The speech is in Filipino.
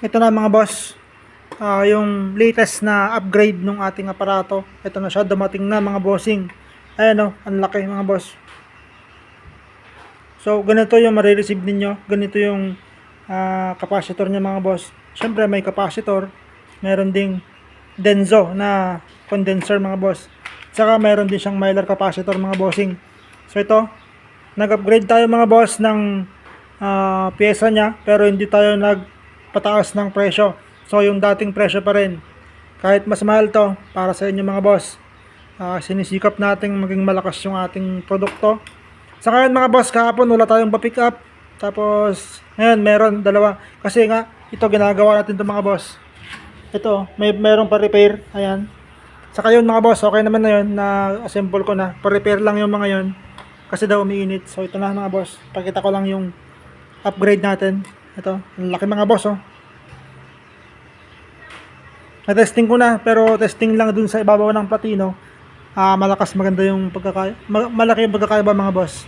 Ito na mga boss, yung latest na upgrade ng ating aparato. Ito na siya, dumating na mga bossing. Ayan o, ang laki mga boss. So ganito yung marireceive ninyo, ganito yung capacitor niya mga boss. Siyempre may capacitor, meron ding Denso na condenser mga boss. Saka meron din siyang Mylar capacitor mga bossing. So ito, nag-upgrade tayo mga boss ng pyesa niya, pero hindi tayo nagpataas ng presyo. So yung dating presyo pa rin. Kahit mas mahal to, para sa inyo mga boss. Sinisikap nating maging malakas yung ating produkto. Sa ngayon mga boss, kahapon wala tayong pa-pick up. Tapos ngayon meron dalawa. Kasi nga ito ginagawa natin to mga boss. Ito, meron pa repair. Ayan. Saka yun mga boss, okay naman na yun. Na-assemble ko na. Pa-repair lang yung mga yun. Kasi daw umiinit. So ito na mga boss. Pakita ko lang yung upgrade natin. Ito, ang laki mga boss oh. Na-testing ko na, pero testing lang dun sa ibabaw ng platino. Malakas, maganda yung pagkakaya. Malaki yung pagkakaiba mga boss.